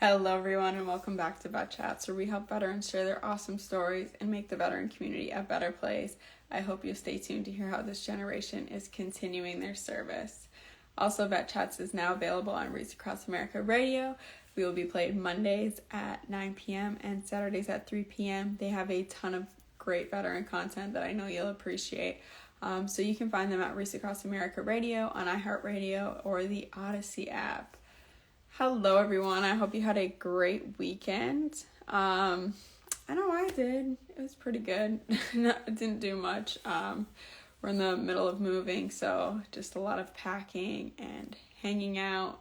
Hello, everyone, and welcome back to Vet Chats, where we help veterans share their awesome stories and make the veteran community a better place. I hope you'll stay tuned to hear how this generation is continuing their service. Also, Vet Chats is now available on Reach Across America Radio. We will be played Mondays at 9 p.m. and Saturdays at 3 p.m. They have a ton of great veteran content that I know you'll appreciate. So you can find them at Reach Across America Radio on iHeartRadio or the Odyssey app. Hello, everyone. I hope you had a great weekend. I know I did. It was pretty good. It didn't do much. We're in the middle of moving, so just a lot of packing and hanging out.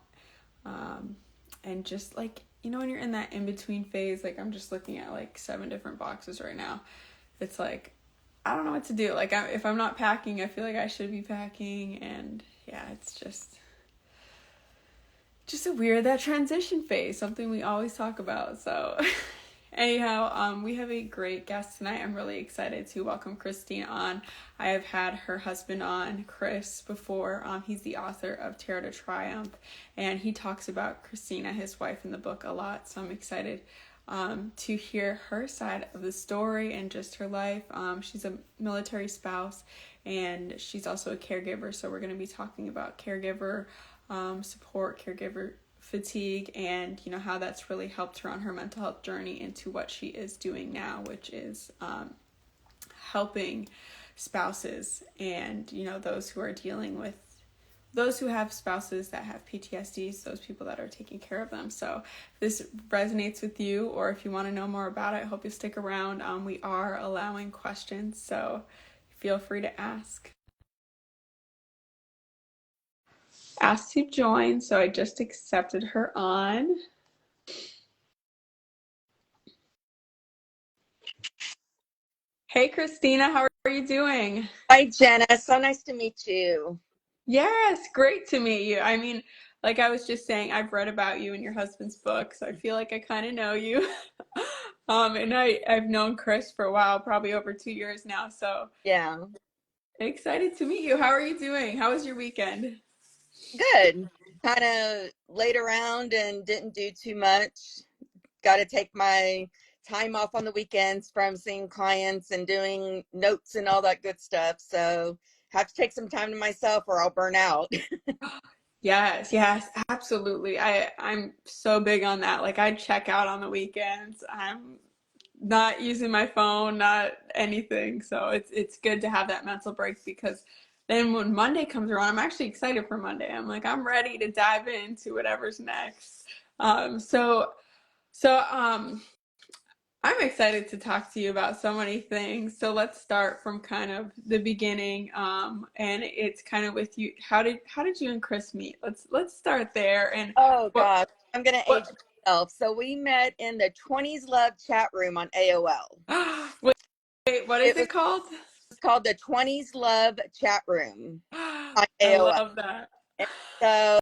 And just like, when you're in that in-between phase, like I'm just looking at like 7 different boxes right now. It's like, I don't know what to do. Like if I'm not packing, I feel like I should be packing. And yeah, it's just a weird, that transition phase, something we always talk about. So anyhow, we have a great guest tonight. I'm really excited to welcome Christina on. I have had her husband on, Chris, before. He's the author of Terror to Triumph, and he talks about Christina, his wife, in the book a lot. So I'm excited to hear her side of the story and just her life. She's a military spouse, and she's also a caregiver. So we're going to be talking about caregiver support, caregiver fatigue, and how that's really helped her on her mental health journey into what she is doing now, which is helping spouses and those who are dealing with those who have spouses that have PTSDs, those people that are taking care of them. So if this resonates with you, or if you want to know more about it, I hope you stick around. We are allowing questions, so feel free to ask. Asked to join, so I just accepted her on. Hey, Christina, how are you doing? Hi, Jenna. So nice to meet you. Yes, great to meet you. I mean, like I was just saying, I've read about you in your husband's book, so I feel like I kind of know you. And I've known Chris for a while, probably over 2 years now, so Yeah, excited to meet you. How are you doing? How was your weekend? good. Kind of laid around and didn't do too much. Got to take my time off on the weekends from seeing clients and doing notes and all that good stuff. So have to take some time to myself or I'll burn out. Yes, absolutely. I'm so big on that. Like I check out on the weekends. I'm not using my phone, not anything. So it's good to have that mental break, because then when Monday comes around, I'm actually excited for Monday. I'm like, I'm ready to dive into whatever's next. Um, so so I'm excited to talk to you about so many things. So let's start from kind of the beginning. And it's kind of with you. How did you and Chris meet? Let's start there. And Oh, what gosh. I'm going to age what myself. So we met in the 20s Love chat room on AOL. wait, what is It was it called? called the 20s Love chat room on I AOL. love that. And so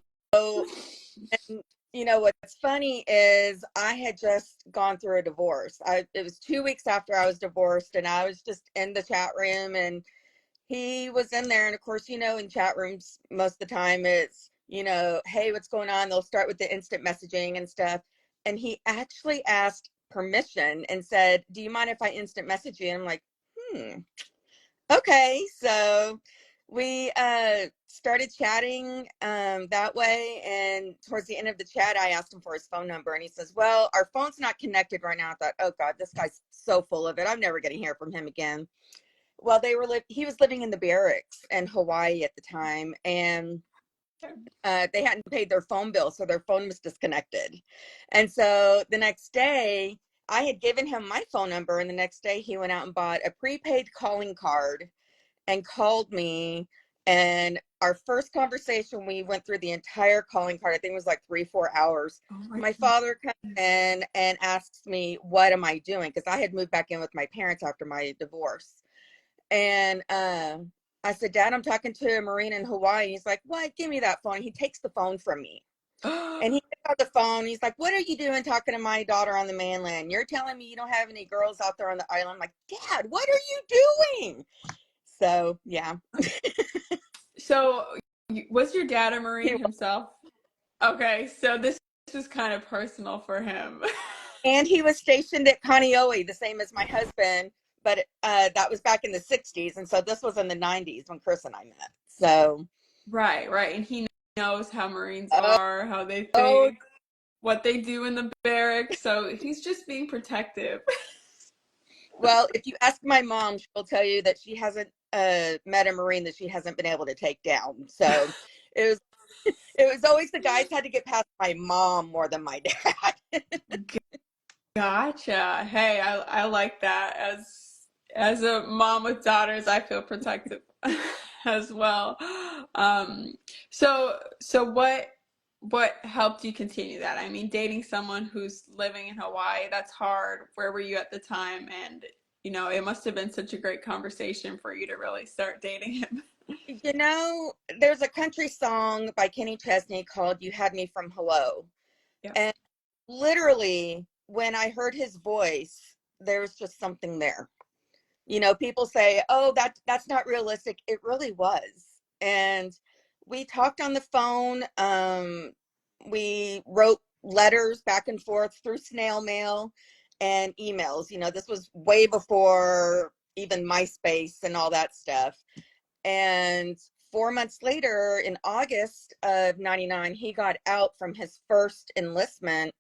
And what's funny is I had just gone through a divorce. It was 2 weeks after I was divorced, and I was just in the chat room, and he was in there. And of course, in chat rooms, most of the time it's, hey, what's going on? They'll start with the instant messaging and stuff. And he actually asked permission and said, do you mind if I instant message you? And I'm like, okay. So we started chatting that way, and towards the end of the chat I asked him for his phone number, and he says, well, our phone's not connected right now. I thought, oh god, this guy's so full of it, I'm never going to hear from him again. Well, he was living in the barracks in Hawaii at the time, and they hadn't paid their phone bill, so their phone was disconnected. And so the next day I had given him my phone number, and the next day he went out and bought a prepaid calling card and called me. And our first conversation, we went through the entire calling card. I think it was like 3-4 hours. Oh my My father comes in and asks me, what am I doing? Because I had moved back in with my parents after my divorce. And I said, Dad, I'm talking to a Marine in Hawaii. He's like, what? Give me that phone. He takes the phone from me. God. And he took out the phone. He's like, what are you doing talking to my daughter on the mainland? You're telling me you don't have any girls out there on the island? I'm like, Dad, what are you doing? So, yeah. So was your dad a He Marine himself? Okay, so this was kind of personal for him. And he was stationed at Kaneohe, the same as my husband, but that was back in the 60s. And so this was in the 90s when Chris and I met. So, Right, right. And he knows how Marines oh, are, how they oh think, what they do in the barracks. So he's just being protective. well, if you ask my mom, she'll tell you that she hasn't met a Marine that she hasn't been able to take down. So it was it was always the guys had to get past my mom more than my dad. Gotcha. Hey, I like that. As a mom with daughters, I feel protective as well. Um, so what helped you continue that? I mean, dating someone who's living in Hawaii, that's hard. Where were you at the time? And it must have been such a great conversation for you to really start dating him. You know, there's a country song by Kenny Chesney called "You Had Me from Hello," Yeah. and literally when I heard his voice, there was just something there. You know, people say, "Oh, that's not realistic." It really was. And we talked on the phone. We wrote letters back and forth through snail mail and emails. You know, this was way before even MySpace and all that stuff. And 4 months later, in August of '99, he got out from his first enlistment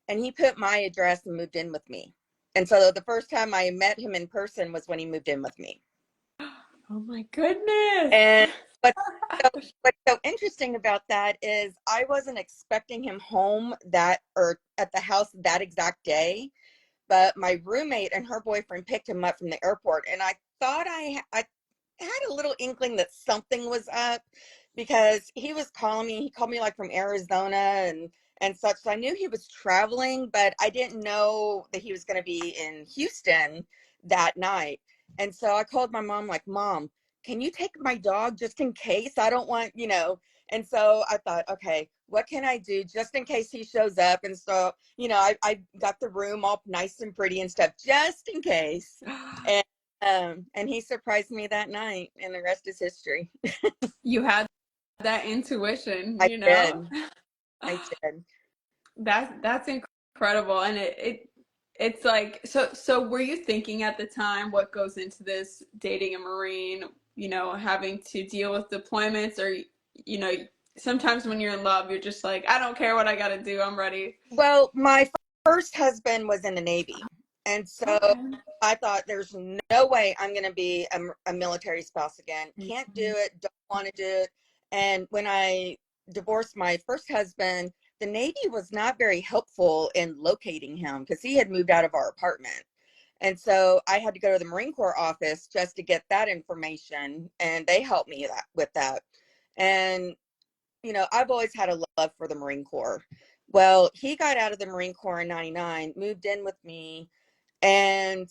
and he put my address and moved in with me. And so the first time I met him in person was when he moved in with me. Oh my goodness. And what's what's so interesting about that is I wasn't expecting him home that or at the house that exact day, but my roommate and her boyfriend picked him up from the airport, and I thought I had a little inkling that something was up because he was calling me. He called me like from Arizona and such. So I knew he was traveling, but I didn't know that he was going to be in Houston that night. And so I called my mom, like, Mom, can you take my dog just in case? I don't want, And so I thought, okay, what can I do just in case he shows up? And so, I got the room all nice and pretty and stuff just in case. And he surprised me that night, and the rest is history. You had that intuition, I did. I did. That's incredible, and it's like so. Were you thinking at the time what goes into this dating a Marine? Having to deal with deployments, or you know, sometimes when you're in love, you're just like, I don't care what I got to do. I'm ready. Well, my first husband was in the Navy. And so Okay. I thought there's no way I'm going to be a military spouse again. Can't do Mhm. it. Don't want to do it. And when I divorced my first husband, the Navy was not very helpful in locating him because he had moved out of our apartment. And so I had to go to the Marine Corps office just to get that information, and they helped me with that. And I've always had a love for the Marine Corps. Well, he got out of the Marine Corps in '99, moved in with me, and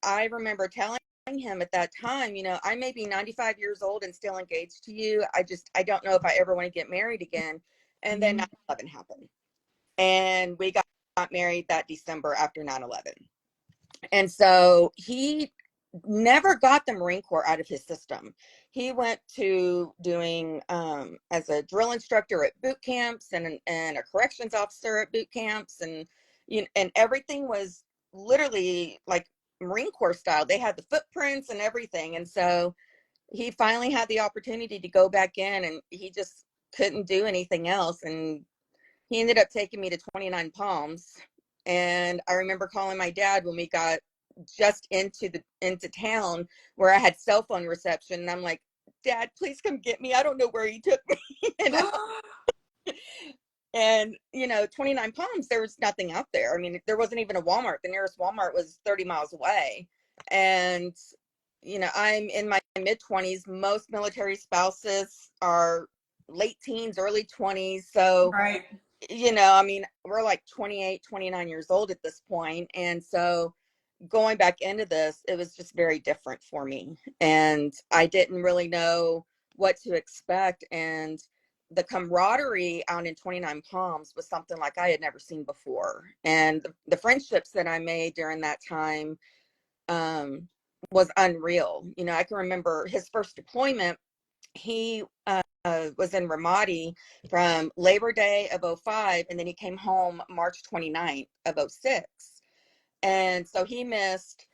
I remember telling him at that time, I may be 95 years old and still engaged to you. I don't know if I ever want to get married again. And then Mhm. 9/11 happened. And we got married that December after 9/11. And so he never got the Marine Corps out of his system. He went to doing as a drill instructor at boot camps and a corrections officer at boot camps, and everything was literally like Marine Corps style. They had the footprints and everything, and so he finally had the opportunity to go back in, and he just couldn't do anything else. And he ended up taking me to 29 Palms. And I remember calling my dad when we got just into town where I had cell phone reception. And I'm like, Dad, please come get me. I don't know where he took me. you know? And 29 Palms, there was nothing out there. I mean, there wasn't even a Walmart. The nearest Walmart was 30 miles away. And I'm in my mid 20s. Most military spouses are late teens, early 20s. So Right. I mean, we're like 28, 29 years old at this point. And so going back into this, it was just very different for me. And I didn't really know what to expect. And the camaraderie out in 29 Palms was something like I had never seen before. And the friendships that I made during that time was unreal. I can remember his first deployment. He was in Ramadi from Labor Day of '05, and then he came home March 29th of '06. And so he missed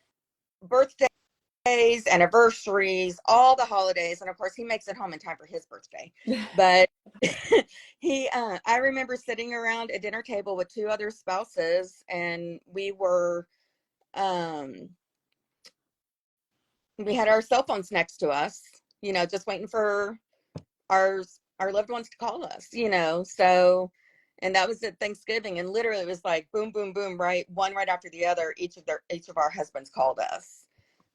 birthdays, anniversaries, all the holidays, and of course he makes it home in time for his birthday. But I remember sitting around a dinner table with two other spouses, and um, we had our cell phones next to us, just waiting for our our loved ones to call us, so. And that was at Thanksgiving, and literally it was like boom, boom, boom, right, one right after the other. Each of our husbands called us.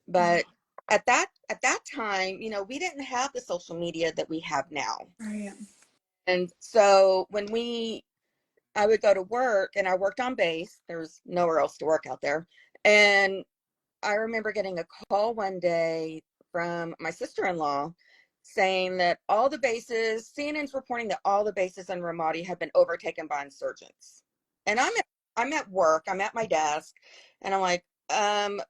But at that time, we didn't have the social media that we have now. Right. And so I would go to work, and I worked on base. There was nowhere else to work out there. And I remember getting a call one day from my sister-in-law saying that CNN's reporting that all the bases in Ramadi had been overtaken by insurgents. And I'm at work, I'm at my desk, and I'm like,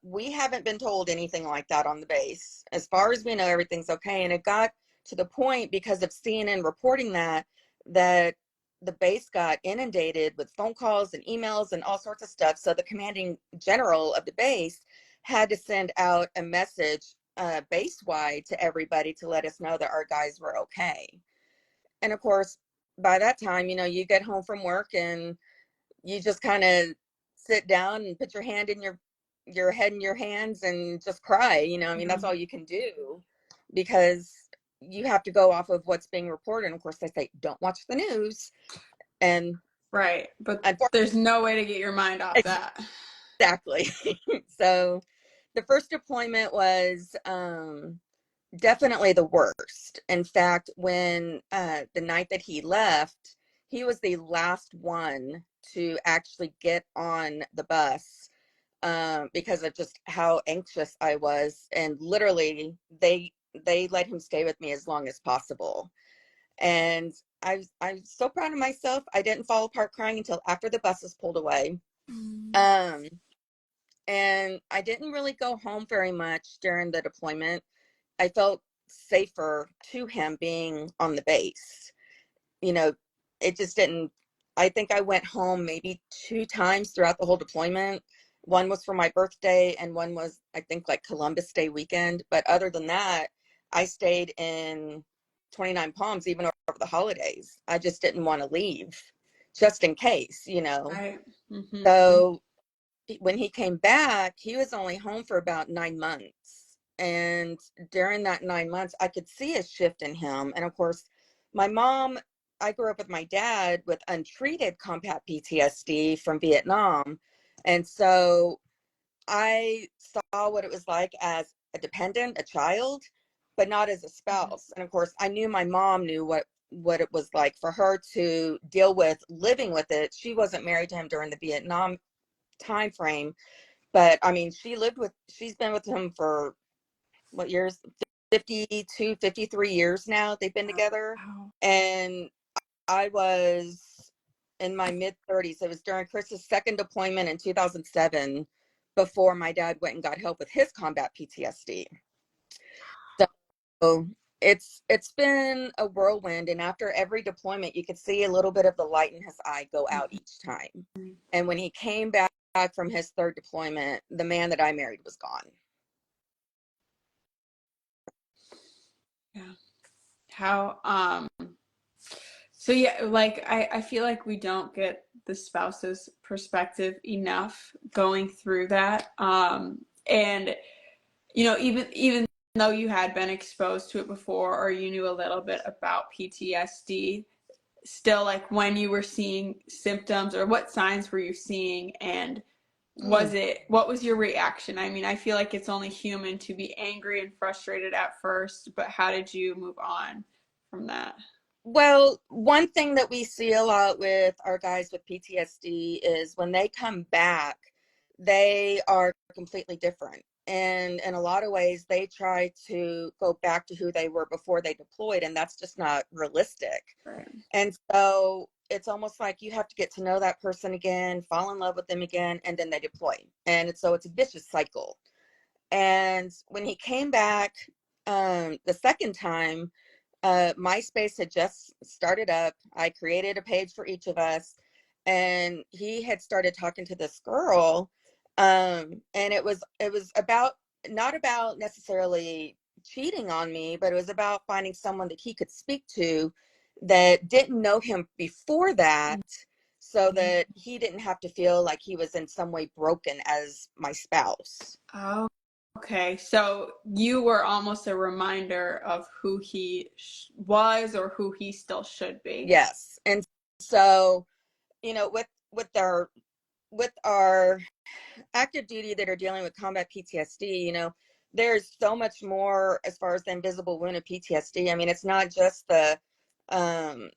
we haven't been told anything like that on the base. As far as we know, everything's okay. And it got to the point, because of CNN reporting that the base got inundated with phone calls and emails and all sorts of stuff. So the commanding general of the base had to send out a message base wide to everybody to let us know that our guys were okay. And of course, by that time, you get home from work and you just kind of sit down and put your head in your hands and just cry. I mean, that's all you can do, because you have to go off of what's being reported. And of course, they say don't watch the news. And Right. But there's no way to get your mind off that. exactly. So the first deployment was definitely the worst. In fact, when the night that he left, he was the last one to actually get on the bus, because of just how anxious I was. And literally, they let him stay with me as long as possible. And I'm so proud of myself. I didn't fall apart crying until after the buses pulled away. Um, and I didn't really go home very much during the deployment. I felt safer to him being on the base. You know, it just didn't. I think I went home maybe 2 times throughout the whole deployment. One was for my birthday, and one was, I think, like Columbus Day weekend. But other than that, I stayed in 29 Palms even over the holidays. I just didn't want to leave, just in case. Right. Mm-hmm. So when he came back, he was only home for about 9 months. And during that 9 months, I could see a shift in him. And of course, my mom, I grew up with my dad with untreated combat PTSD from Vietnam. And so I saw what it was like as a dependent, a child, but not as a spouse. And of course, I knew my mom knew what it was like for her to deal with living with it. She wasn't married to him during the Vietnam time frame, but I mean, she's been with him for what years? 52, 53 years now they've been together. Wow. And I was in my mid 30s. It was during Chris's second deployment in 2007, before my dad went and got help with his combat PTSD. So it's been a whirlwind, and after every deployment you could see a little bit of the light in his eye go out each time. And when he came back from his third deployment, the man that I married was gone. Yeah. How so yeah, like I feel like we don't get the spouse's perspective enough going through that. And even though you had been exposed to it before, or you knew a little bit about PTSD, still, like, when you were seeing symptoms, or what signs were you seeing, and what was your reaction? I mean, I feel like it's only human to be angry and frustrated at first, but how did you move on from that? Well, one thing that we see a lot with our guys with PTSD is when they come back, they are completely different. And in a lot of ways, they try to go back to who they were before they deployed, and that's just not realistic. Right. And so it's almost like you have to get to know that person again, fall in love with them again, and then they deploy. And so it's a vicious cycle. And when he came back the second time, MySpace had just started up. I created a page for each of us, and he had started talking to this girl. And it was about, not about necessarily cheating on me, but it was about finding someone that he could speak to that didn't know him before that, so that he didn't have to feel like he was in some way broken as my spouse. Oh, okay. So you were almost a reminder of who he was or who he still should be. Yes. And so, with our active duty that are dealing with combat PTSD, there's so much more as far as the invisible wound of PTSD. I mean, it's not just the um,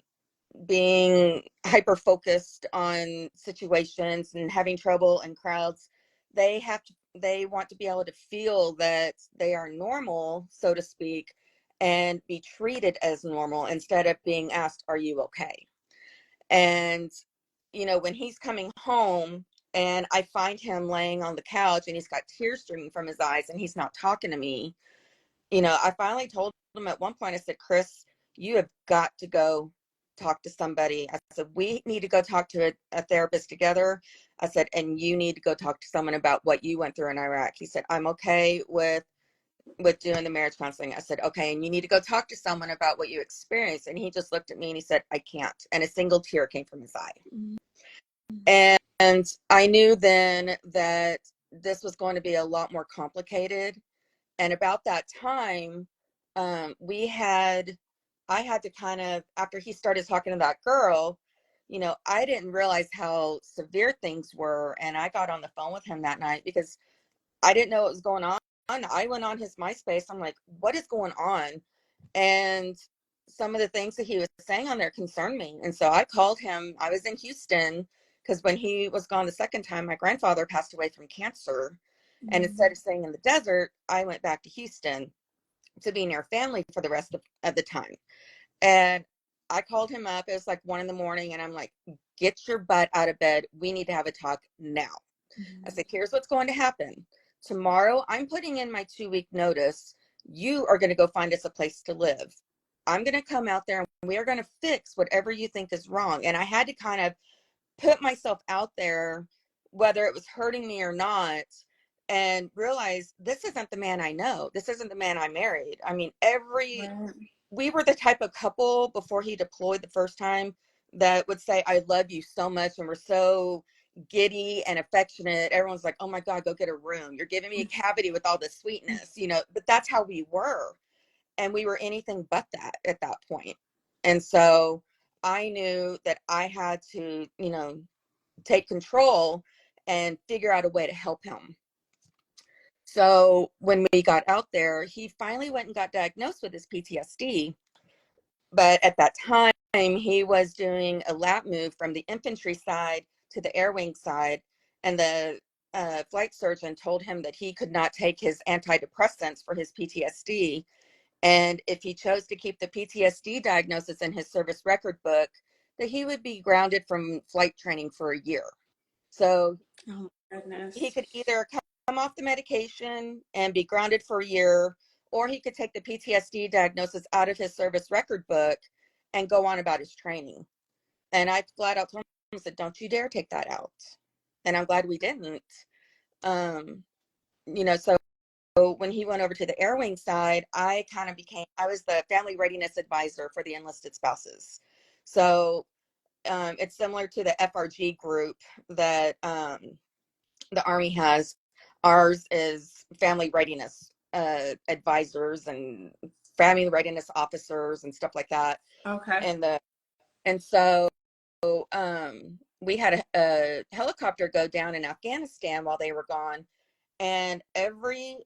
being hyper focused on situations and having trouble in crowds. They want to be able to feel that they are normal, so to speak, and be treated as normal instead of being asked, "Are you okay?" And when he's coming home and I find him laying on the couch and he's got tears streaming from his eyes and he's not talking to me, I finally told him at one point, I said, "Chris, you have got to go talk to somebody." I said, "We need to go talk to a therapist together." I said, "And you need to go talk to someone about what you went through in Iraq." He said, "I'm okay with doing the marriage counseling." I said, "Okay, and you need to go talk to someone about what you experienced." And he just looked at me and he said, "I can't." And a single tear came from his eye. And I knew then that this was going to be a lot more complicated. And about that time, I had to kind of, after he started talking to that girl, I didn't realize how severe things were. And I got on the phone with him that night because I didn't know what was going on. I went on his MySpace. I'm like, what is going on? And some of the things that he was saying on there concerned me. And so I called him. I was in Houston because when he was gone the second time, my grandfather passed away from cancer. And instead of staying in the desert, I went back to Houston to be near family for the rest of the time. And I called him up. It was like 1 a.m. and I'm like, "Get your butt out of bed. We need to have a talk now." I said, "Here's what's going to happen. Tomorrow, I'm putting in my 2-week notice. You are going to go find us a place to live. I'm going to come out there and we are going to fix whatever you think is wrong." And I had to kind of put myself out there, whether it was hurting me or not, and realize this isn't the man I know. This isn't the man I married. I mean, Right. we were the type of couple before he deployed the first time that would say, "I love you so much." And we're so giddy and affectionate. Everyone's like, "Oh my God, go get a room. You're giving me a cavity with all this sweetness," but that's how we were. And we were anything but that at that point. And so I knew that I had to, take control and figure out a way to help him. So when we got out there, he finally went and got diagnosed with his PTSD. But at that time, he was doing a lap move from the infantry side to the air wing side. And the flight surgeon told him that he could not take his antidepressants for his PTSD. And if he chose to keep the PTSD diagnosis in his service record book, that he would be grounded from flight training for a year. So Oh my he goodness. could either come off the medication and be grounded for a year, or he could take the PTSD diagnosis out of his service record book and go on about his training. And I flat out told him, I said, "Don't you dare take that out." And I'm glad we didn't. Um, so when he went over to the air wing side, I was the family readiness advisor for the enlisted spouses. So it's similar to the FRG group that the Army has. Ours is family readiness advisors and family readiness officers and stuff like that. Okay. And so we had a helicopter go down in Afghanistan while they were gone, and every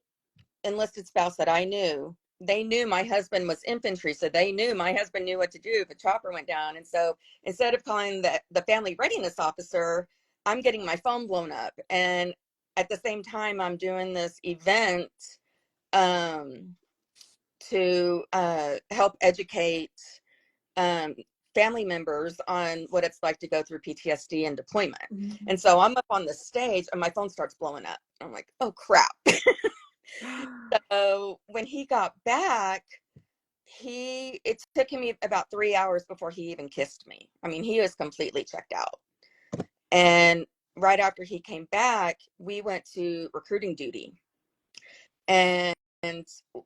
enlisted spouse that I knew, they knew my husband was infantry, so they knew my husband knew what to do if a chopper went down. And so instead of calling the family readiness officer, I'm getting my phone blown up. And at the same time, I'm doing this event um, to help educate um, family members on what it's like to go through PTSD and deployment. And so I'm up on the stage and my phone starts blowing up. I'm like, "Oh crap." So when he got back, it took him about 3 hours before he even kissed me. I mean, he was completely checked out. And right after he came back, we went to recruiting duty. And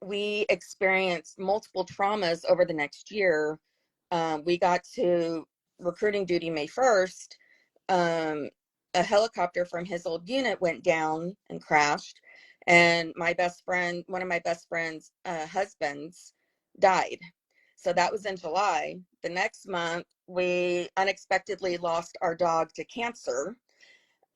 we experienced multiple traumas over the next year. We got to recruiting duty May 1st. A helicopter from his old unit went down and crashed. And one of my best friend's husbands died. So that was in July. The next month, we unexpectedly lost our dog to cancer.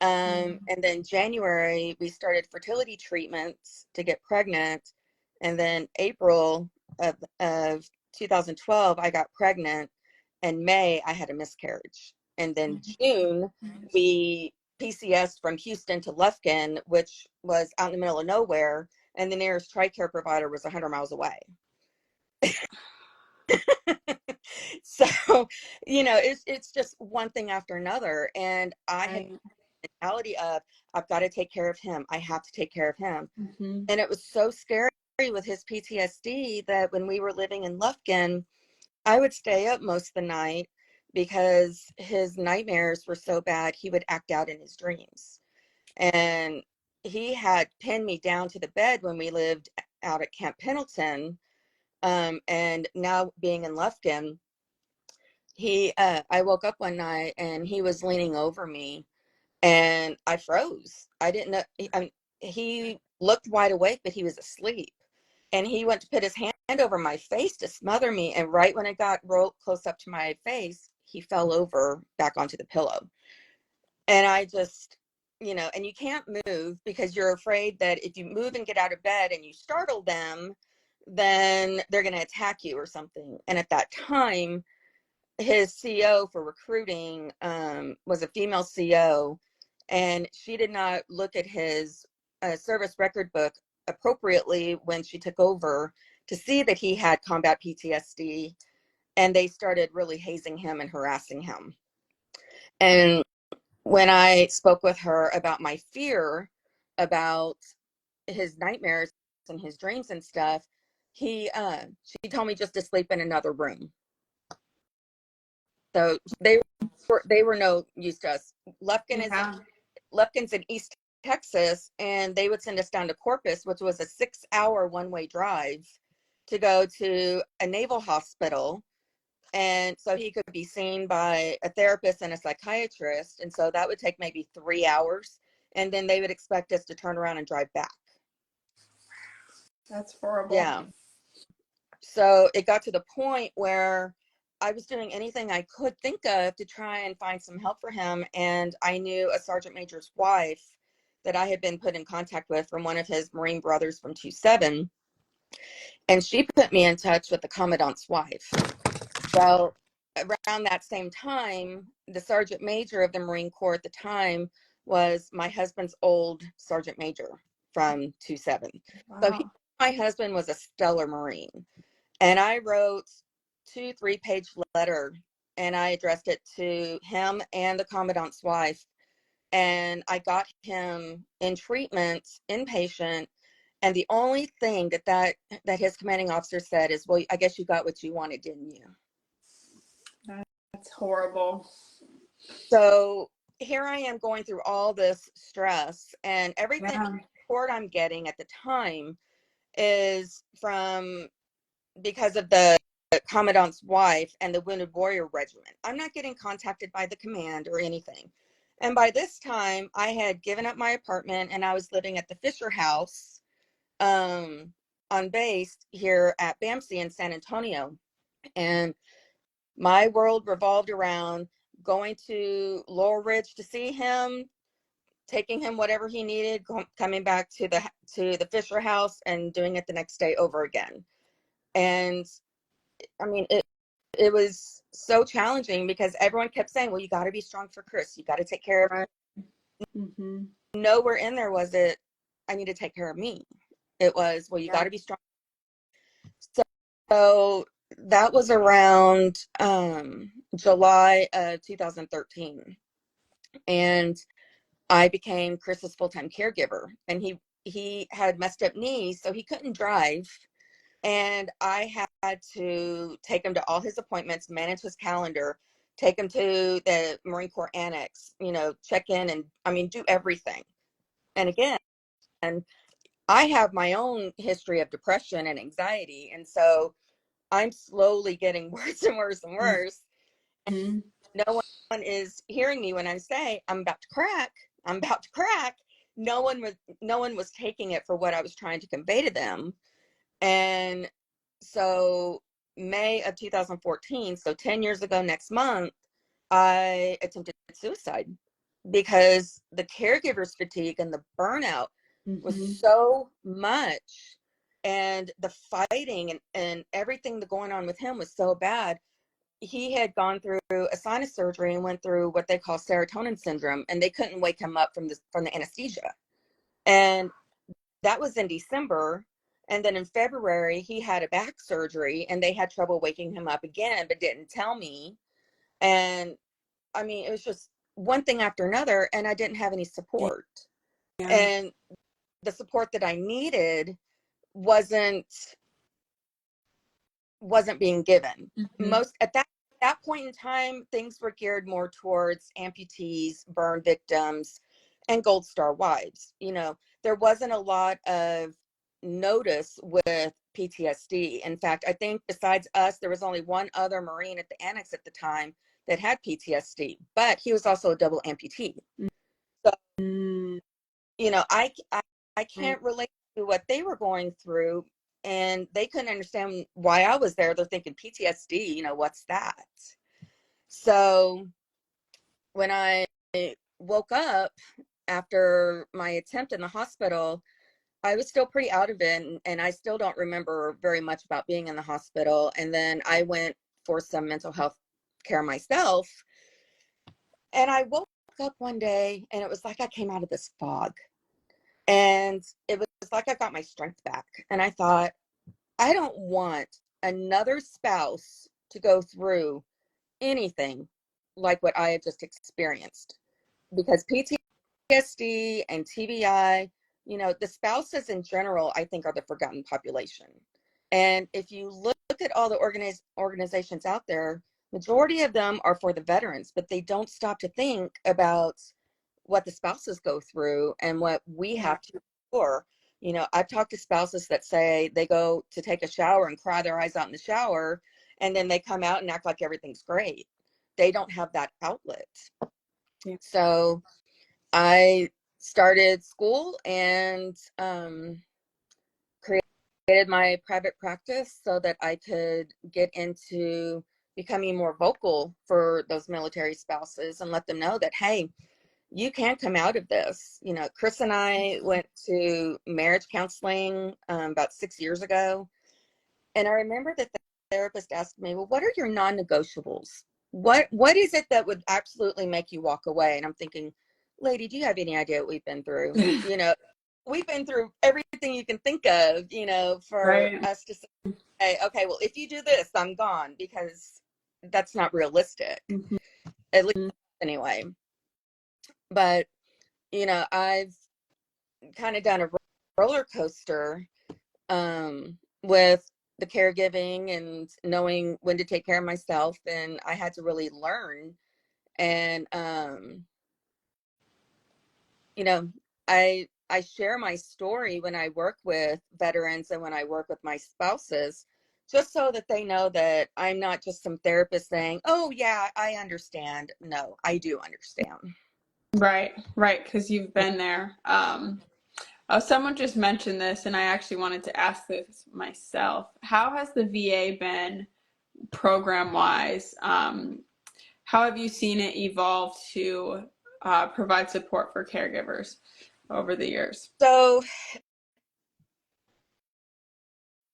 And then January, we started fertility treatments to get pregnant. And then April of 2012, I got pregnant. And May, I had a miscarriage. And then June, we PCSed from Houston to Lufkin, which was out in the middle of nowhere. And the nearest TRICARE provider was 100 miles away. So, it's just one thing after another. And I had mentality of, I've got to take care of him. I have to take care of him. Mm-hmm. And it was so scary with his PTSD that when we were living in Lufkin, I would stay up most of the night because his nightmares were so bad, he would act out in his dreams. And he had pinned me down to the bed when we lived out at Camp Pendleton. And now being in Lufkin, I woke up one night and he was leaning over me. And I froze. I didn't know. He looked wide awake, but he was asleep. And he went to put his hand over my face to smother me. And right when it got real close up to my face, he fell over back onto the pillow. And I just, and you can't move because you're afraid that if you move and get out of bed and you startle them, then they're going to attack you or something. And at that time, his CO for recruiting was a female CO, and she did not look at his service record book appropriately when she took over to see that he had combat PTSD, and they started really hazing him and harassing him. And when I spoke with her about my fear about his nightmares and his dreams and stuff, she told me just to sleep in another room. So they were no use to us. Lufkin's in East Texas, and they would send us down to Corpus, which was a 6-hour one-way drive to go to a naval hospital. And so he could be seen by a therapist and a psychiatrist. And so that would take maybe 3 hours. And then they would expect us to turn around and drive back. That's horrible. Yeah. So it got to the point where I was doing anything I could think of to try and find some help for him. And I knew a sergeant major's wife that I had been put in contact with from one of his Marine brothers from 2-7. And she put me in touch with the commandant's wife. Well, around that same time, the sergeant major of the Marine Corps at the time was my husband's old sergeant major from 2-7. Wow. So my husband was a stellar Marine. And I wrote 2-3-page letter, and I addressed it to him and the commandant's wife. And I got him in treatment, inpatient. And the only thing that his commanding officer said is, well, I guess you got what you wanted, didn't you? That's horrible. So here I am going through all this stress, and everything support I'm getting at the time is because of the commandant's wife and the Wounded Warrior Regiment. I'm not getting contacted by the command or anything. And by this time, I had given up my apartment and I was living at the Fisher House on base here at BAMC in San Antonio. And my world revolved around going to Laurel Ridge to see him, taking him whatever he needed, coming back to the Fisher House and doing it the next day over again. And I mean, it was so challenging because everyone kept saying, well, you got to be strong for Chris. You got to take care of her. Mm-hmm. Nowhere in there was it, I need to take care of me. It was, well, you got to be strong. So that was around July of 2013. And I became Chris's full-time caregiver. And he had messed up knees, so he couldn't drive. And I had to take him to all his appointments, manage his calendar, take him to the Marine Corps Annex, check in and, I mean, do everything. And again, I have my own history of depression and anxiety. And so I'm slowly getting worse and worse and worse. Mm-hmm. And no one is hearing me when I say I'm about to crack. I'm about to crack. No one was taking it for what I was trying to convey to them. And so May of 2014, so 10 years ago next month, I attempted suicide because the caregiver's fatigue and the burnout was Mm-hmm. so much. And the fighting and everything that going on with him was so bad. He had gone through a sinus surgery and went through what they call serotonin syndrome, and they couldn't wake him up from the anesthesia. And that was in December. And then in February, he had a back surgery and they had trouble waking him up again, but didn't tell me. And I mean, it was just one thing after another, and I didn't have any support. Yeah. And the support that I needed wasn't being given. Mm-hmm. Most at that point in time, things were geared more towards amputees, burn victims, and Gold Star wives. There wasn't a lot of notice with PTSD. In fact, I think besides us, there was only one other Marine at the annex at the time that had PTSD, but he was also a double amputee. So, Mm-hmm. I can't relate to what they were going through, and they couldn't understand why I was there. They're thinking PTSD, what's that? So when I woke up after my attempt in the hospital, I was still pretty out of it, and I still don't remember very much about being in the hospital. And then I went for some mental health care myself, and I woke up one day and it was like I came out of this fog. And it was like I got my strength back. And I thought, I don't want another spouse to go through anything like what I had just experienced. Because PTSD and TBI, the spouses in general, I think, are the forgotten population. And if you look at all the organizations out there, majority of them are for the veterans, but they don't stop to think about what the spouses go through and what we have to endure. I've talked to spouses that say they go to take a shower and cry their eyes out in the shower, and then they come out and act like everything's great. They don't have that outlet. Yeah. So I started school and created my private practice so that I could get into becoming more vocal for those military spouses and let them know that, hey, you can come out of this. Chris and I went to marriage counseling about 6 years ago. And I remember that the therapist asked me, well, what are your non-negotiables? What is it that would absolutely make you walk away? And I'm thinking, lady, do you have any idea what we've been through? We've been through everything you can think of, for Right. us to say, okay, well, if you do this, I'm gone, because that's not realistic, Mm-hmm. at least anyway. But, I've kind of done a roller coaster with the caregiving and knowing when to take care of myself. And I had to really learn. And, you know, I share my story when I work with veterans and when I work with my spouses, just so that they know that I'm not just some therapist saying, oh, yeah, I understand. No, I do understand. Right, right, because you've been there. Someone just mentioned this, and I actually wanted to ask this myself. How has the VA been program-wise? How have you seen it evolve to provide support for caregivers over the years? So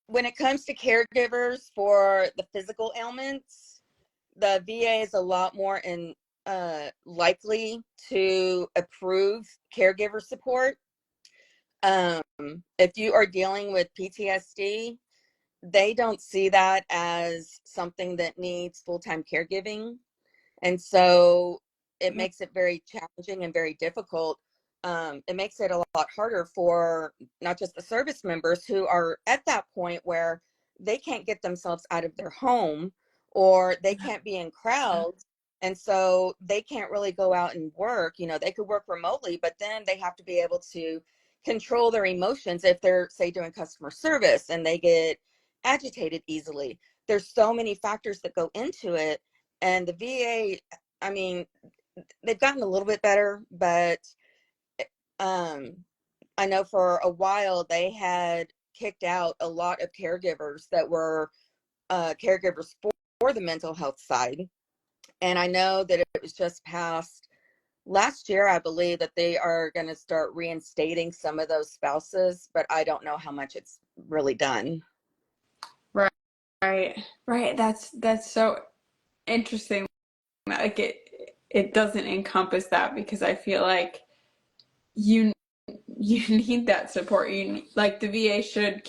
when it comes to caregivers for the physical ailments, the VA is a lot more likely to approve caregiver support. If you are dealing with PTSD, they don't see that as something that needs full-time caregiving. And so it makes it very challenging and very difficult. It makes it a lot harder for not just the service members who are at that point where they can't get themselves out of their home, or they can't be in crowds. And so they can't really go out and work. They could work remotely, but then they have to be able to control their emotions if they're, say, doing customer service and they get agitated easily. There's so many factors that go into it. And the VA, I mean, they've gotten a little bit better, but um, I know for a while they had kicked out a lot of caregivers that were caregivers for the mental health side. And I know that it was just passed last year, I believe, that they are going to start reinstating some of those spouses, but I don't know how much it's really done. Right, right. That's so interesting. Like it doesn't encompass that, because I feel like you you need that support. Like the VA should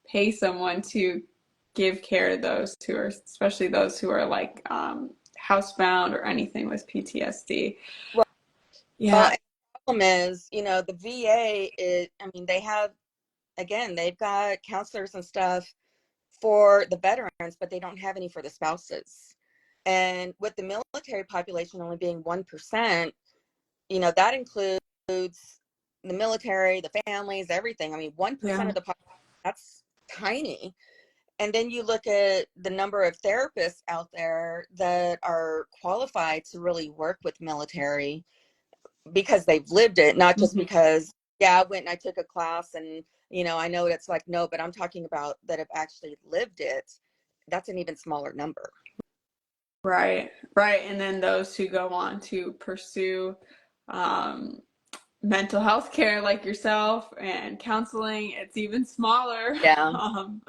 pay someone to give care to those who are, especially those who are like housebound or anything with PTSD. Well, Yeah, and the problem is, the VA is, I mean, they have, again, they've got counselors and stuff for the veterans, but they don't have any for the spouses. And with the military population only being 1%, that includes the military, the families, everything. I mean, 1% yeah. of the population, that's tiny. And then you look at the number of therapists out there that are qualified to really work with military because they've lived it, not just Mhm. because, yeah, I went and I took a class and, I know it's like, no, but I'm talking about that have actually lived it. That's an even smaller number. Right, right. And then those who go on to pursue um, mental health care like yourself and counseling, it's even smaller. Yeah. um,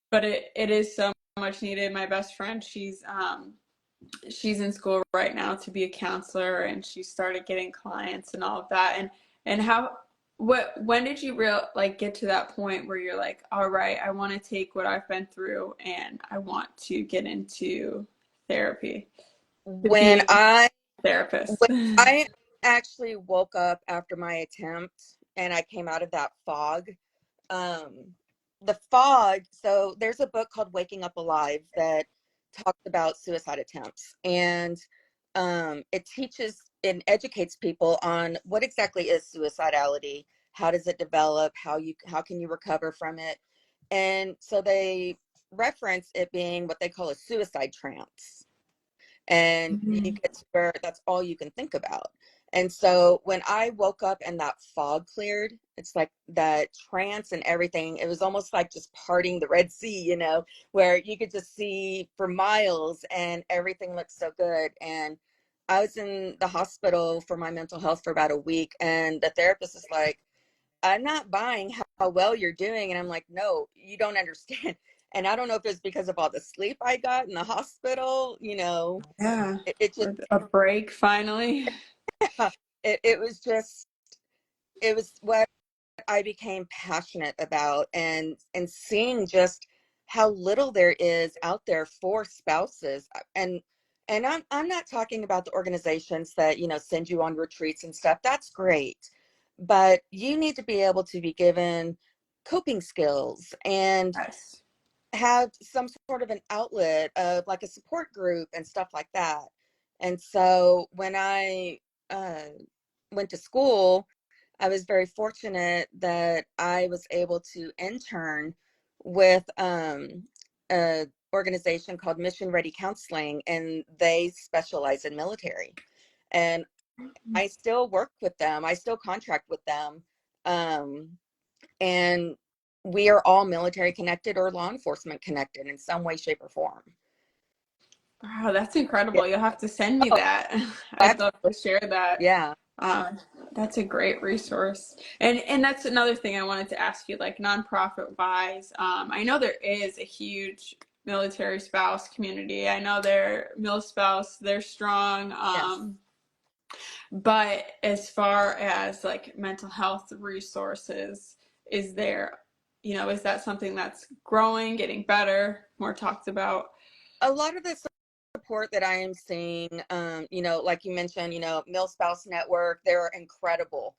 but it is so much needed. My best friend, she's in school right now to be a counselor, and she started getting clients and all of that. And how when did you get to that point where you're like, all right, I want to take what I've been through and I want to get into therapy to When be I a therapist? when I actually woke up after my attempt and I came out of that fog, um, the fog. So there's a book called Waking Up Alive that talks about suicide attempts, and it teaches and educates people on what exactly is suicidality, how does it develop, how can you recover from it. And so they reference it being what they call a suicide trance, and you Mhm. get to where that's all you can think about. And so when I woke up and that fog cleared, it's like that trance and everything, it was almost like just parting the Red Sea, where you could just see for miles and everything looked so good. And I was in the hospital for my mental health for about a week, and the therapist is like, I'm not buying how well you're doing. And I'm like, no, you don't understand. And I don't know if it's because of all the sleep I got in the hospital, Yeah, it just, with a break finally. it was just, it was what I became passionate about, and seeing just how little there is out there for spouses. And I'm not talking about the organizations that, send you on retreats and stuff. That's great. But you need to be able to be given coping skills and Yes. have some sort of an outlet of like a support group and stuff like that. And so when I uh, went to school, I was very fortunate that I was able to intern with a organization called Mission Ready Counseling, and they specialize in military. And I still work with them. I still contract with them. Um, and we are all military connected or law enforcement connected in some way, shape, or form. Wow, that's Yeah. incredible. You'll have to send me Oh, that. I'd love absolutely. to share that. Yeah. That's a great resource. And that's another thing I wanted to ask you, like nonprofit wise. I know there is a huge military spouse community. I know they're mil spouse, they're strong. Yes. But as far as like mental health resources, is there, is that something that's growing, getting better, more talked about? A lot of the support that I am seeing, like you mentioned, Mill Spouse Network, they're incredible.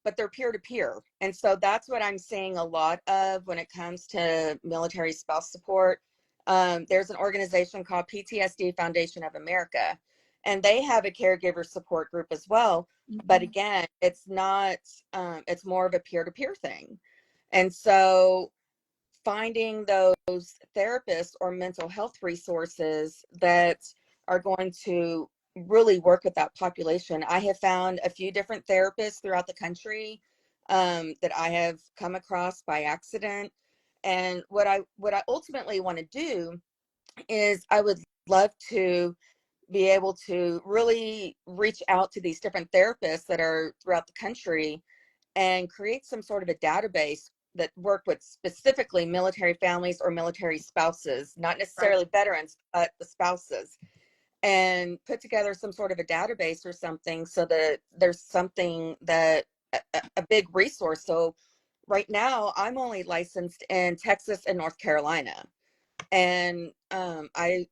but they're peer to peer. And so that's what I'm seeing a lot of when it comes to military spouse support. There's an organization called PTSD Foundation of America, and they have a caregiver support group as well. But Mhm. again, it's not, it's more of a peer to peer thing. And so finding those therapists or mental health resources that are going to really work with that population. I have found a few different therapists throughout the country that I have come across by accident. And what I ultimately want to do is I would love to be able to really reach out to these different therapists that are throughout the country and create some sort of a database that work with specifically military families or military spouses, not Right. necessarily veterans, but the spouses, and put together some sort of a database or something so that there's something that a big resource. So right now I'm only licensed in Texas and North Carolina. And uh, I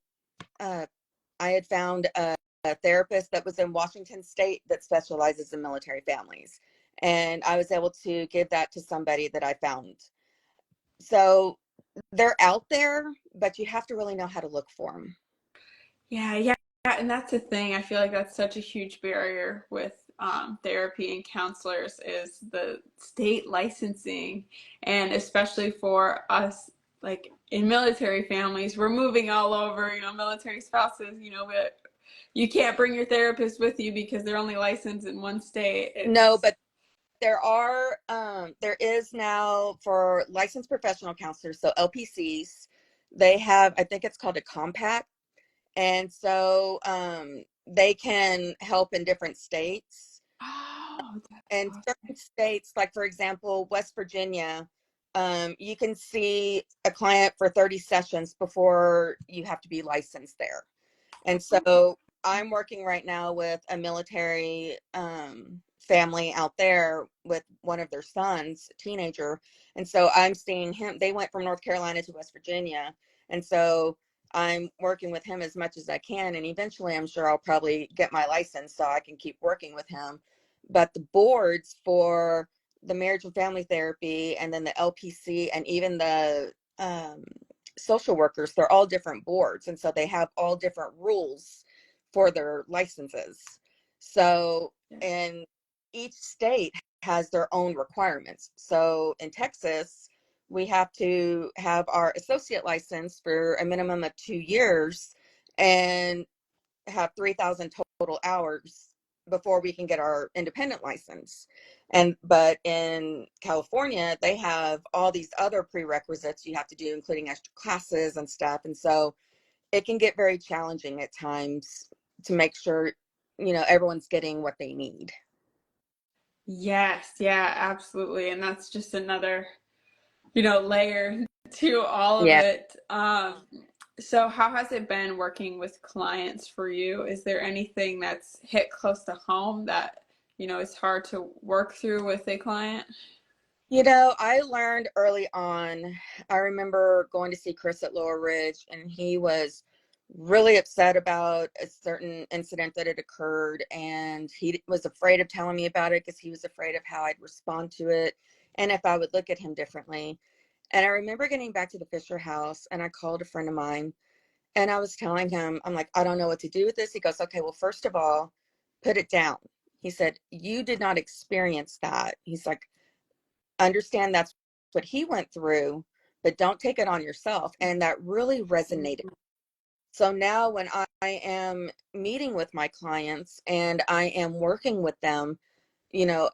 had found a therapist that was in Washington State that specializes in military families. And I was able to give that to somebody that I found. So they're out there, but you have to really know how to look for them. Yeah, yeah, yeah, and that's the thing. I feel like that's such a huge barrier with therapy and counselors is the state licensing, and especially for us, like in military families, we're moving all over. Military spouses. But you can't bring your therapist with you because they're only licensed in one state. No, It's but there is now for licensed professional counselors, so LPCs, they have, I think it's called a compact. And so they can help in different states. oh, that's And certain awesome. states, like for example, West Virginia, you can see a client for 30 sessions before you have to be licensed there. And so I'm working right now with a military family out there with one of their sons, a teenager. And so I'm seeing him. They went from North Carolina to West Virginia. And so I'm working with him as much as I can. And eventually, I'm sure I'll probably get my license so I can keep working with him. But the boards for the marriage and family therapy, and then the LPC, and even the social workers, they're all different boards. And so they have all different rules for their licenses. So, Yeah. and each state has their own requirements. So in Texas, we have to have our associate license for a minimum of 2 years and have 3,000 total hours before we can get our independent license. And but in California, they have all these other prerequisites you have to do, including extra classes and stuff. And so it can get very challenging at times to make sure, everyone's getting what they need. Yes, yeah, absolutely. And that's just another layer to all of Yeah. it. So how has it been working with clients for you? Is there anything that's hit close to home that, is hard to work through with a client? I learned early on. I remember going to see Chris at Lower Ridge, and he was really upset about a certain incident that had occurred. And he was afraid of telling me about it because he was afraid of how I'd respond to it and if I would look at him differently. And I remember getting back to the Fisher house, and I called a friend of mine, and I was telling him, I'm like, I don't know what to do with this. He goes, okay, well, first of all, put it down. He said, you did not experience that. He's like, understand that's what he went through, but don't take it on yourself. And that really resonated. So now when I am meeting with my clients and I am working with them, you know,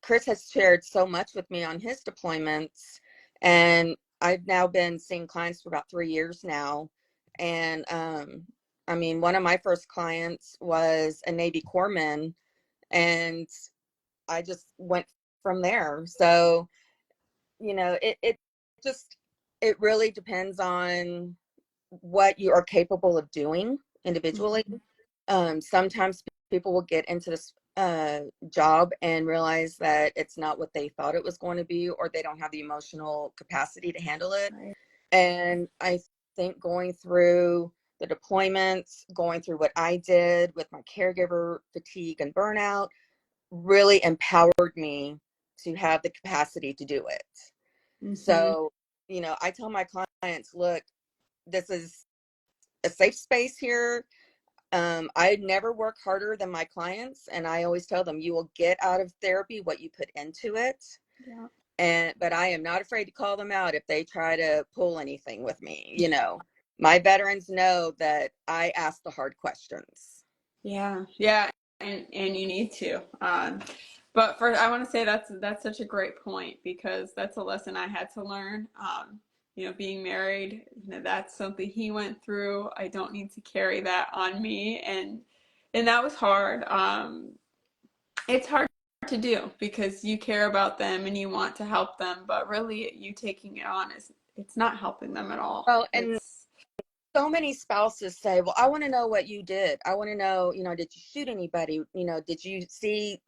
Chris has shared so much with me on his deployments, and I've now been seeing clients for about 3 years now. And I mean, one of my first clients was a Navy corpsman, and I just went from there. So it just, it really depends on what you are capable of doing individually. Mhm. Sometimes people will get into this job and realize that it's not what they thought it was going to be, or they don't have the emotional capacity to handle it. Right. And I think going through the deployments, going through what I did with my caregiver fatigue and burnout, really empowered me to have the capacity to do it. Mm-hmm. So, I tell my clients, look, this is a safe space here. I never work harder than my clients, and I always tell them you will get out of therapy what you put into it. Yeah. But I am not afraid to call them out if they try to pull anything with me. My veterans know that I ask the hard questions. Yeah, yeah, and you need to. But first, I want to say that's such a great point because that's a lesson I had to learn. Being married, that's something he went through. I don't need to carry that on me, and that was hard. It's hard to do because you care about them and you want to help them, but really, you taking it on is it's not helping them at all. Well, and It's so many spouses say, well, I want to know what you did. I want to know, did you shoot anybody? Did you see,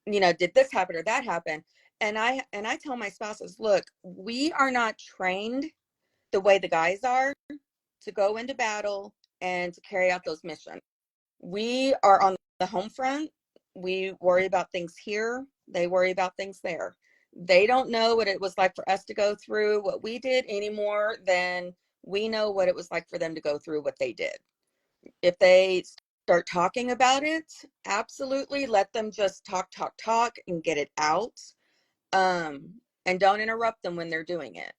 did this happen or that happen? And I tell my spouses, look, we are not trained the way the guys are to go into battle and to carry out those missions. We are on the home front. We worry about things here. They worry about things there. They don't know what it was like for us to go through what we did any more than we know what it was like for them to go through what they did. If they start talking about it, absolutely let them just talk, and get it out. And don't interrupt them when they're doing it.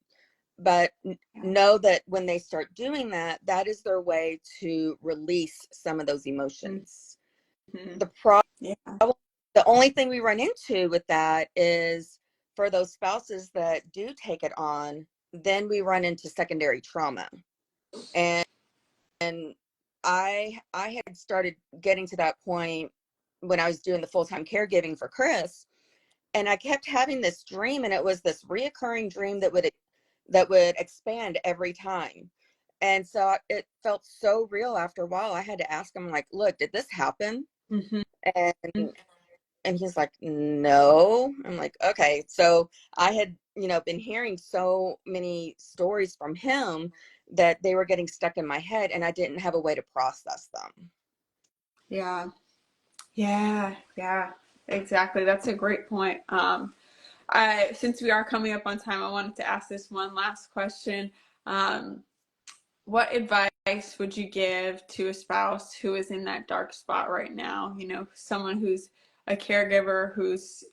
But know that when they start doing that, that is their way to release some of those emotions. mm-hmm. The problem, Yeah. the only thing we run into with that is for those spouses that do take it on, then we run into secondary trauma. And I had started getting to that point when I was doing the full-time caregiving for Chris, and I kept having this dream, and it was this reoccurring dream that would expand every time. And so it felt so real after a while. I had to ask him, like, look, did this happen? Mm-hmm. And he's like, no. I'm like, okay. So I had, been hearing so many stories from him that they were getting stuck in my head, and I didn't have a way to process them. Yeah. Yeah, yeah, exactly. That's a great point. Since we are coming up on time, I wanted to ask this one last question. Um, what advice would you give to a spouse who is in that dark spot right now? Someone who's a caregiver who's,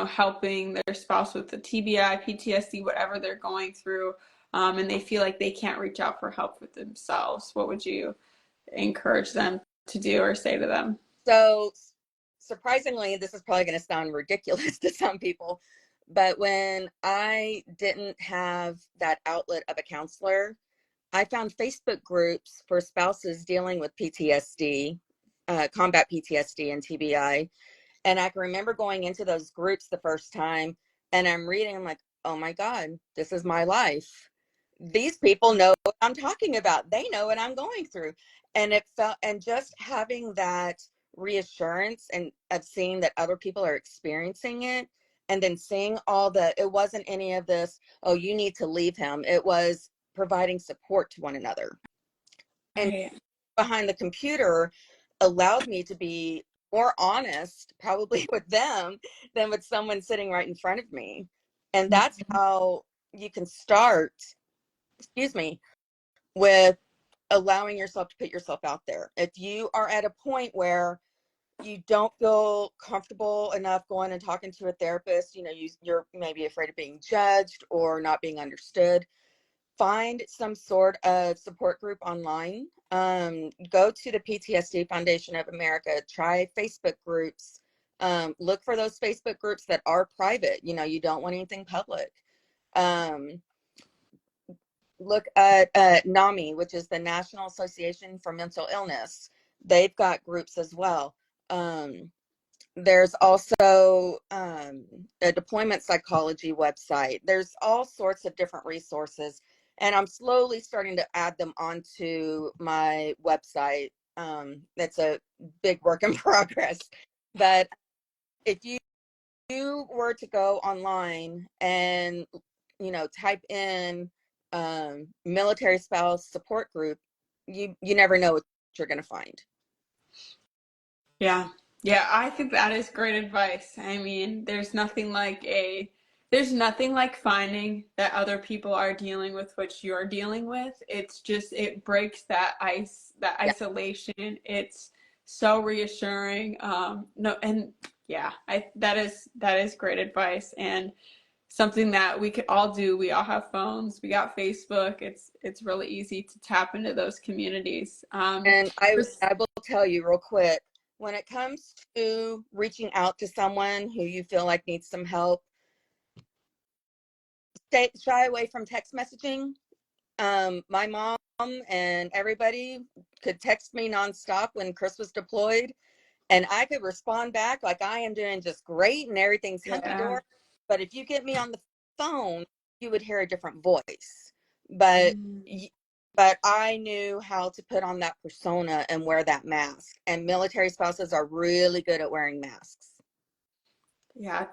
helping their spouse with the TBI, PTSD, whatever they're going through, and they feel like they can't reach out for help for themselves. What would you encourage them to do or say to them? So surprisingly, this is probably going to sound ridiculous to some people, but when I didn't have that outlet of a counselor, I found Facebook groups for spouses dealing with PTSD, combat PTSD and TBI. And I can remember going into those groups the first time, and I'm reading, I'm like, oh my God, this is my life. These people know what I'm talking about. They know what I'm going through. And it felt, and just having that reassurance and of seeing that other people are experiencing it, and then seeing it wasn't any of this, oh, you need to leave him. It was providing support to one another. And Right. behind the computer allowed me to be more honest probably with them than with someone sitting right in front of me. And that's how you can start, excuse me, with allowing yourself to put yourself out there. If you are at a point where you don't feel comfortable enough going and talking to a therapist, you're maybe afraid of being judged or not being understood, find some sort of support group online. Go to the PTSD Foundation of America, try Facebook groups. Look for those Facebook groups that are private. You don't want anything public. Um, Look at NAMI, which is the National Association for Mental Illness. They've got groups as well. There's also a deployment psychology website. There's all sorts of different resources, and I'm slowly starting to add them onto my website. That's a big work in progress. But if you were to go online and type in military spouse support group, you never know what you're going to find. Yeah. Yeah, I think that is great advice. I mean, there's nothing like finding that other people are dealing with what you're dealing with. It's just it breaks that Yeah. isolation. It's so reassuring. No, and yeah, I that is great advice and something that we could all do. We all have phones. We got Facebook. It's really easy to tap into those communities. And For, I will tell you real quick, when it comes to reaching out to someone who you feel like needs some help, stay shy away from text messaging. My mom and everybody could text me nonstop when Chris was deployed, and I could respond back like I am doing just great and everything's hunky yeah. dory. But if you get me on the phone, you would hear a different voice. But Mm. but I knew how to put on that persona and wear that mask. And military spouses are really good at wearing masks. Yeah,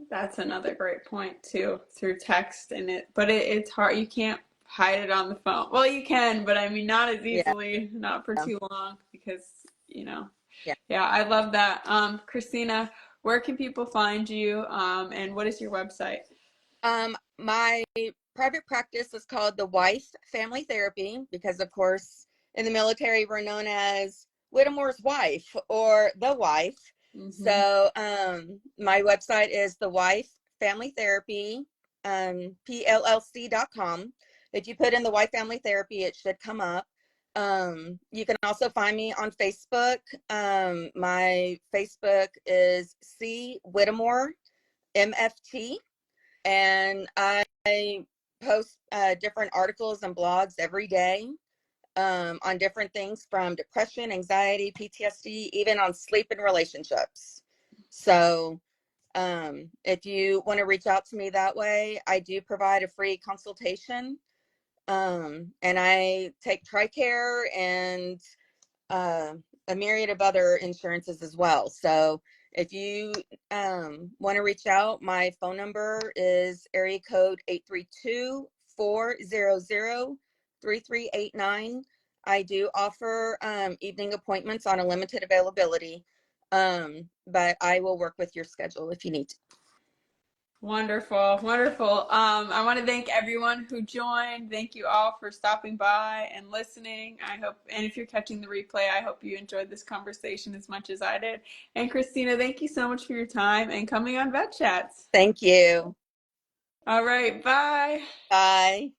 that's another great point too, through text and it's hard. You can't hide it on the phone. Well, you can, but I mean not as Yeah, easily, not for too long because, you know. yeah. Yeah, I love that. Christina, where can people find you? And what is your website? My private practice is called the Wife Family Therapy because, of course, in the military, we're known as Whittemore's wife or the wife. Mm-hmm. So, my website is the Wife Family Therapy, PLLC.com. If you put in the Wife Family Therapy, it should come up. You can also find me on Facebook. My Facebook is C Whittemore MFT, and I post different articles and blogs every day on different things from depression, anxiety, PTSD, even on sleep and relationships. So if you want to reach out to me that way, I do provide a free consultation. And I take TRICARE and uh, a myriad of other insurances as well. So if you want to reach out, my phone number is area code 832-400-3389. I do offer evening appointments on a limited availability, but I will work with your schedule if you need to. Wonderful, wonderful. I want to thank everyone who joined. Thank you all for stopping by and listening. I hope, and if you're catching the replay, I hope you enjoyed this conversation as much as I did. And Christina, thank you so much for your time and coming on Vet Chats. Thank you. All right, bye. Bye.